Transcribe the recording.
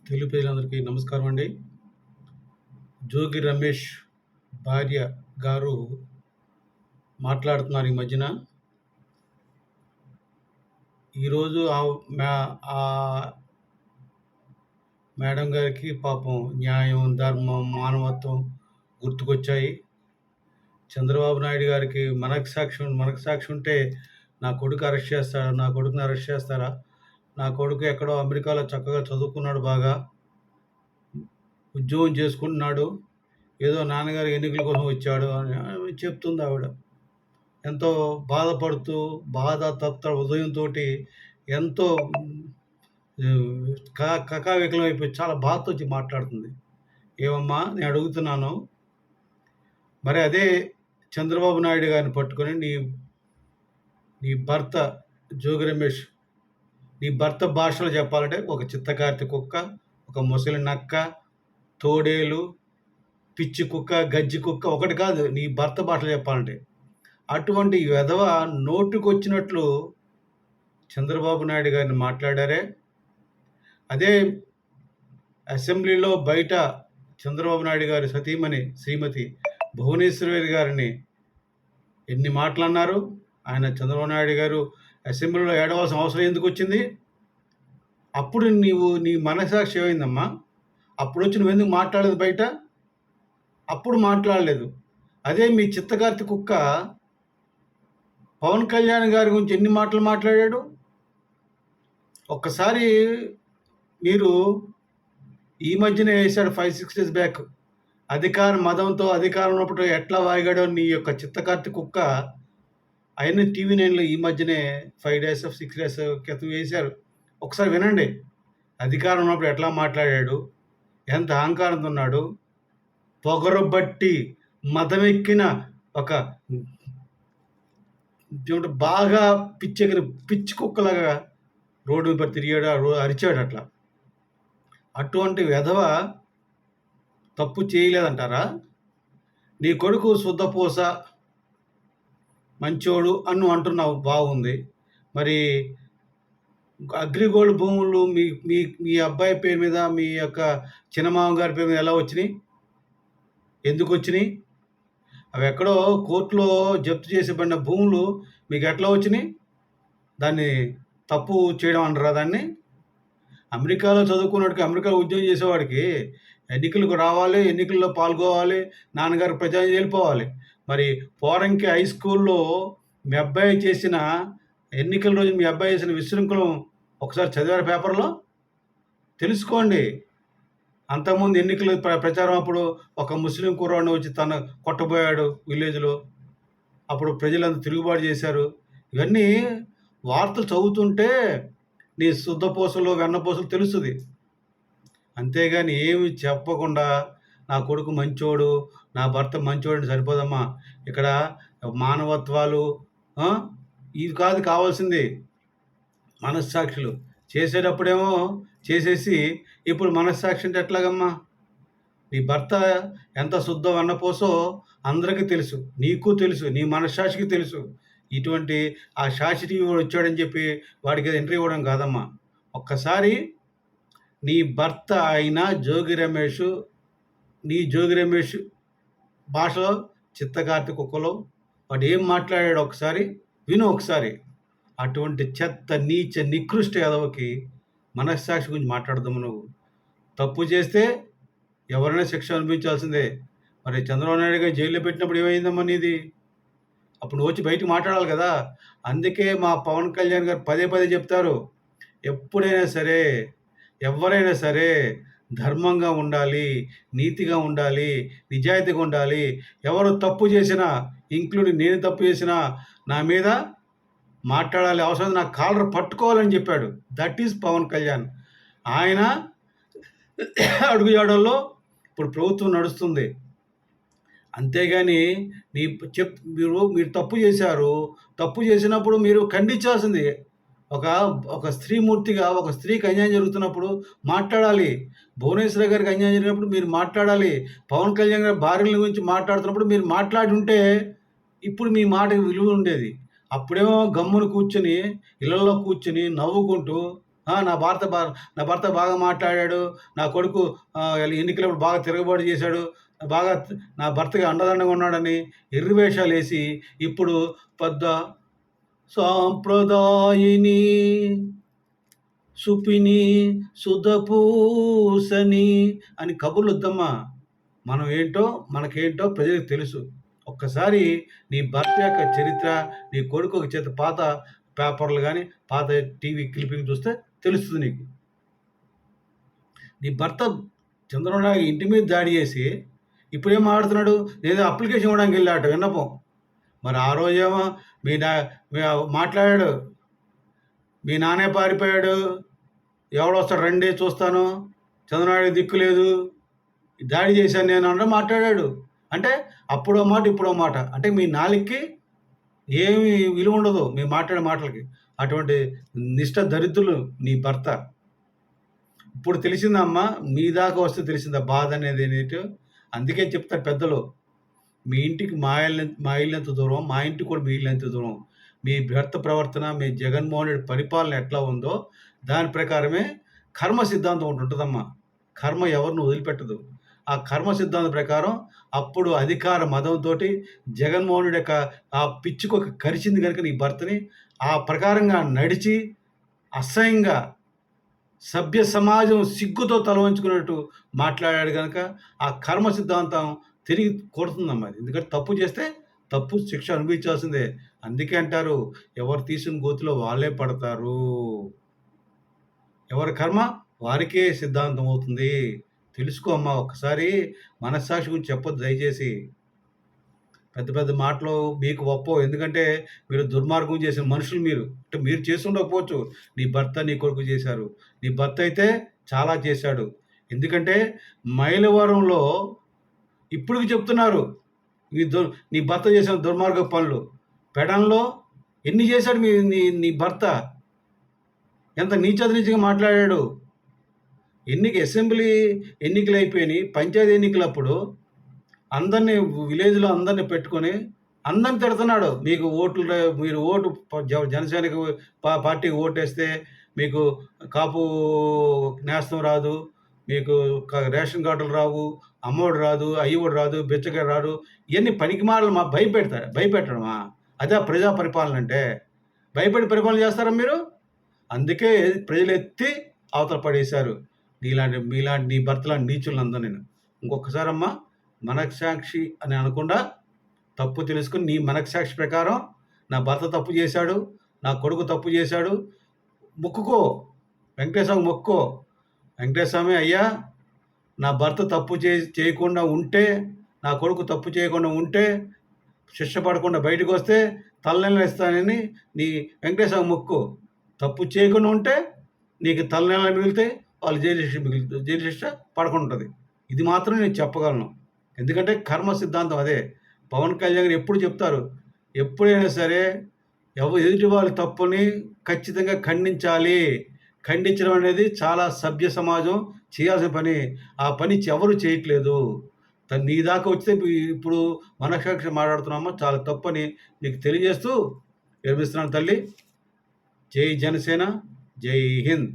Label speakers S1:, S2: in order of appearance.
S1: తెలుగు ప్రజలందరికీ నమస్కారం అండి. జోగి రమేష్ భార్య గారు మాట్లాడుతున్నారు ఈ మధ్యన. ఈరోజు ఆ మేడం గారికి పాపం న్యాయం, ధర్మం, మానవత్వం గుర్తుకొచ్చాయి. చంద్రబాబు నాయుడు గారికి మనకు సాక్షి ఉంటే నా కొడుకుని అరెస్ట్ చేస్తారా? నా కొడుకు ఎక్కడో అమెరికాలో చక్కగా చదువుకున్నాడు బాగా. ఉద్యోగం చేసుకుంటున్నాడు. ఏదో నాన్నగారు ఎన్నికల కోసం వచ్చాడు అని చెప్తుంది ఆవిడ. ఎంతో బాధపడుతూ, తప్త హృదయంతోటి ఎంతో కకావికలం అయిపోయి చాలా బాధతో వచ్చి మాట్లాడుతుంది. ఏమమ్మా నేను అడుగుతున్నాను, మరి అదే చంద్రబాబు నాయుడు గారిని పట్టుకొని నీ భర్త జోగి రమేష్, నీ భర్త భాషలో చెప్పాలంటే ఒక చిత్తకార్తె కుక్క, ఒక ముసలి నక్క, తోడేలు, పిచ్చి కుక్క, గజ్జి కుక్క, ఒకటి కాదు నీ భర్త భాషలో చెప్పాలంటే. అటువంటి వెధవ నోటికొచ్చినట్లు చంద్రబాబు నాయుడు గారిని మాట్లాడారే. అదే అసెంబ్లీలో బయట చంద్రబాబు నాయుడు గారి సతీమణి శ్రీమతి భువనేశ్వరి గారిని ఎన్ని మాటలు అన్నారు. ఆయన చంద్రబాబు నాయుడు గారు అసెంబ్లీలో ఏడవలసిన అవసరం ఎందుకు వచ్చింది? అప్పుడు నీ మనసాక్షి ఏమైందమ్మా? అప్పుడు వచ్చి నువ్వెందుకు మాట్లాడలేదు బయట? అప్పుడు మాట్లాడలేదు. అదే మీ చిత్తకార్తె కుక్క పవన్ కళ్యాణ్ గారి గురించి ఎన్ని మాటలు మాట్లాడాడు. ఒక్కసారి మీరు ఈ మధ్యనే వేశాడు 5-6 డేస్ బ్యాక్. మదంతో అధికారం ఉన్నప్పుడు ఎట్లా వాగాడో నీ యొక్క చిత్తకార్తె కుక్క అవన్నీ TV9లో ఈ మధ్యనే 5 డేస్ 6 డేస్ క్రితం వేశారు. ఒకసారి వినండి. అధికారం ఉన్నప్పుడు ఎట్లా మాట్లాడాడు, ఎంత అహంకారంతో ఉన్నాడు, పొగరబట్టి మదమెక్కిన ఒక బాగా పిచ్చెక్కిన పిచ్చి కుక్కలాగా రోడ్డు మీద తిరిగాడు, అరిచాడు అట్లా. అటువంటి వెధవ తప్పు చేయలేదంటారా? నీ కొడుకు శుద్ధపూస మంచోడు అంటున్నావు, బాగుంది. మరి అగ్రిగోల్డ్ భూములు మీ అబ్బాయి పేరు మీద, మీ యొక్క చిన్నమామ గారి పేరు మీద ఎలా వచ్చినాయి? ఎందుకు వచ్చినాయి? అవి ఎక్కడో కోర్టులో జప్తు చేసేబడిన భూములు మీకు ఎట్లా వచ్చినాయి? దాన్ని తప్పు చేయడం అనరా దాన్ని? అమెరికాలో చదువుకున్నవాడికి, అమెరికాలో ఉద్యోగం చేసేవాడికి ఎన్నికలకు రావాలి, ఎన్నికల్లో పాల్గొవాలి, నాన్నగారు ప్రజాని వెళ్ళిపోవాలి. మరి పోరంకి హై స్కూల్లో మీ అబ్బాయి చేసిన ఎన్నికల రోజు మీ అబ్బాయి చేసిన విశృంఖలం ఒకసారి చదివారు పేపర్లో? తెలుసుకోండి. అంతకుముందు ఎన్నికల ప్రచారం అప్పుడు ఒక ముస్లిం కుర్రాడిని వచ్చి తను కొట్టబోయాడు విలేజ్లో. అప్పుడు ప్రజలంతా తిరుగుబాటు చేశారు. ఇవన్నీ వార్తలు చదువుతుంటే నీ శుద్ధపూసలు, వెన్నపూసలు తెలుస్తుంది. అంతేగాని ఏమి చెప్పకుండా నా కొడుకు మంచోడు, నా భర్త మంచోడు అని సరిపోదమ్మా. ఇక్కడ మానవత్వాలు ఇవి కాదు కావాల్సింది. మనస్సాక్షులు చేసేటప్పుడేమో చేసేసి ఇప్పుడు మనస్సాక్షి అంటే ఎట్లాగమ్మా? నీ భర్త ఎంత శుద్ధ వెన్నపూసో అందరికీ తెలుసు, నీకు తెలుసు, నీ మనస్సాక్షికి తెలుసు. ఇటువంటి ఆ సాక్షి టీవీ వచ్చాడని చెప్పి వాడికి ఎంట్రీ ఇవ్వడం కాదమ్మా. ఒక్కసారి నీ భర్త అయిన జోగి రమేష్ భాషలో చిత్తకార్తె కుక్కలో వాడు ఏం మాట్లాడాడు ఒకసారి విను. ఒకసారి అటువంటి చెత్త నీచ నికృష్ట యాదవకి మనస్సాక్షి గురించి మాట్లాడదాము. నువ్వు తప్పు చేస్తే ఎవరైనా శిక్ష అనిపించాల్సిందే. మరి చంద్రబాబు నాయుడు గారు జైల్లో పెట్టినప్పుడు ఏమైందమ్మా నీది? అప్పుడు నువ్వు వచ్చి బయటకు మాట్లాడాలి కదా. అందుకే మా పవన్ కళ్యాణ్ గారు పదే పదే చెప్తారు, ఎప్పుడైనా సరే ఎవరైనా సరే ధర్మంగా ఉండాలి, నీతిగా ఉండాలి, నిజాయితీగా ఉండాలి. ఎవరు తప్పు చేసినా, ఇంక్లూడింగ్ నేను తప్పు చేసినా నా మీద మాట్లాడాలి, అవసరం నా కాలర్ పట్టుకోవాలని చెప్పాడు. That is Pawan Kalyan. ఆయన అడుగుజాడల్లో ఇప్పుడు ప్రభుత్వం నడుస్తుంది. అంతేగాని మీరు తప్పు చేశారు. తప్పు చేసినప్పుడు మీరు ఖండించాల్సింది. ఒక స్త్రీమూర్తిగా ఒక స్త్రీకి అన్యాయం జరుగుతున్నప్పుడు మాట్లాడాలి. భువనేశ్వరి గారికి అన్యాయం జరిగినప్పుడు మీరు మాట్లాడాలి. పవన్ కళ్యాణ్ గారి భార్యల గురించి మాట్లాడుతున్నప్పుడు మీరు మాట్లాడి ఉంటే ఇప్పుడు మీ మాటకి విలువ ఉండేది. అప్పుడేమో గమ్మున కూర్చొని ఇళ్లలో కూర్చొని నవ్వుకుంటూ నా భర్త బాగా మాట్లాడాడు. నా కొడుకు ఎన్నికలప్పుడు బాగా తిరగబాటు చేశాడు. బాగా నా భర్తకి అండదండగా ఉన్నాడని ఎర్రి వేషాలేసి ఇప్పుడు పెద్ద సాంప్రదాయిని సుపిని సుధపూసని అని కబుర్లొద్దమ్మా. మనం ఏంటో, మనకేంటో ప్రజలకు తెలుసు. ఒక్కసారి నీ భర్త యొక్క చరిత్ర, నీ కొడుకు ఒక చేత పాత పేపర్లు గాని, పాత టీవీ క్లిప్పింగ్ చూస్తే తెలుస్తది నీకు. నీ భర్త చంద్రబాబు నాయుడు ఇంటి మీద దాడి చేసి, ఇప్పుడేం మాట్లాడుతున్నాడు? ఏదో అప్లికేషన్ ఇవ్వడానికి వెళ్ళాడట విన్నపం. మరి ఆ రోజేమో మీ నా మీ మాట్లాడాడు. మీ నాన్నే పారిపోయాడు. ఎవడొస్తాడు రండి చూస్తాను. చంద్రబాబు దిక్కు లేదు. దాడి చేశాను నేను అంటే మాట్లాడాడు. అంటే అప్పుడో మాట, ఇప్పుడో మాట. అంటే మీ నాలుకకి ఏమి విలువ ఉండదు మీరు మాట్లాడే మాటలకి. అటువంటి నిష్ఠ దరిద్రులు నీ భర్త. ఇప్పుడు తెలిసిందమ్మా, మీ దాకా వస్తే తెలిసిందా బాధ అనేది ఏంటో. అందుకే చెప్తారు పెద్దలు, మీ ఇంటికి మా ఇల్లు ఎంత దూరం, మా ఇంటికి కూడా మీ ఇల్లు ఎంత దూరం. మీ భర్త ప్రవర్తన, మీ జగన్మోహన్ రెడ్డి పరిపాలన ఎట్లా ఉందో దాని ప్రకారమే కర్మ సిద్ధాంతం ఒకటి ఉంటుందమ్మా. కర్మ ఎవరిని వదిలిపెట్టదు. ఆ కర్మ సిద్ధాంతం ప్రకారం అప్పుడు అధికార మదంతోటి జగన్మోహన్ రెడ్డి యొక్క ఆ పిచ్చుకొక కరిచింది కనుక నీ భర్తని, ఆ ప్రకారంగా నడిచి అసహ్యంగా సభ్య సమాజం సిగ్గుతో తల వంచుకున్నట్టు మాట్లాడాడు గనక ఆ కర్మ సిద్ధాంతం తిరిగి కొడుతుందమ్మా అది. ఎందుకంటే తప్పు చేస్తే తప్పు శిక్ష అనుభవించాల్సిందే. అందుకే అంటారు, ఎవరు తీసిన గోతిలో వాళ్ళే పడతారు. ఎవరి కర్మ వారికే సిద్ధాంతం అవుతుంది. తెలుసుకో అమ్మా ఒక్కసారి. మనస్సాక్షి గురించి చెప్పొద్దు దయచేసి. పెద్ద పెద్ద మాటలు మీకు ఒప్పవు. ఎందుకంటే మీరు దుర్మార్గం చేసిన మనుషులు మీరు. అంటే మీరు చేసి ఉండకపోవచ్చు. నీ భర్త, నీ కొడుకు చేశారు. నీ భర్త అయితే చాలా చేశాడు. ఎందుకంటే మైలవరంలో ఇప్పటికి చెప్తున్నారు నీ భర్త చేసిన దుర్మార్గపు పనులు. పెడన్లో ఎన్ని చేశాడు నీ నీ భర్త? ఎంత నీచంగా మాట్లాడాడు. అసెంబ్లీ ఎన్నికలు అయిపోయినాయి. పంచాయతీ ఎన్నికలప్పుడు అందరిని విలేజ్‌లో అందరిని పెట్టుకొని అందరిని తిడుతున్నాడు. మీరు ఓటు జనసేనకి పార్టీకి ఓటేస్తే మీకు కాపు నేస్తం రాదు. మీకు రేషన్ కార్డులు రావు. అమ్మఒడి రాదు. అయ్యఒడి రాదు. బిచ్చగాడు రాడు. ఇయన్నీ పనికిమాలిన భయపెట్టడమా? అదా ప్రజా పరిపాలన అంటే? భయపడి పరిపాలన చేస్తారా మీరు? అందుకే ప్రజలెత్తి అవతల పడేశారు. మీలాంటి నీ భర్తలాంటి నీచులందరిని నేను. ఇంకొకసారమ్మా మనస్సాక్షి అని అనకుండా తప్పు తెలుసుకొని నీ మనస్సాక్షి ప్రకారం నా భర్త తప్పు చేశాడు, నా కొడుకు తప్పు చేశాడు, మొక్కుకో. వెంకటేశ్వర స్వామికి మొక్కుకో. వెంకటేశ్వర స్వామి అయ్యా, నా భర్త తప్పు చేయకుండా ఉంటే, నా కొడుకు తప్పు చేయకుండా ఉంటే, శిక్ష పడకుండా బయటకు వస్తే తలనీళ్ళు ఇస్తానని నీ వెంకటేశ్వర స్వామికి మొక్కుకో. తప్పు చేయకుండా ఉంటే నీకు తలనీళ్ళు మిగిలితే వాళ్ళు జైలు శిక్ష పడకుండా ఉంటుంది. ఇది మాత్రం నేను చెప్పగలను. ఎందుకంటే కర్మ సిద్ధాంతం అదే. పవన్ కళ్యాణ్ గారు ఎప్పుడు చెప్తారు, ఎప్పుడైనా సరే ఎదుటి వాళ్ళ తప్పుని ఖచ్చితంగా ఖండించాలి. ఖండించడం అనేది చాలా సభ్య సమాజం చేయాల్సిన పని. ఆ పని ఎవరు చేయట్లేదు. నీ దాకా వస్తే ఇప్పుడు మనస్సాక్షి మాట్లాడుతున్నామో చాలా తప్పని నీకు తెలియజేస్తూ విరమిస్తున్నాను తల్లి. జై జనసేన, జై హింద్.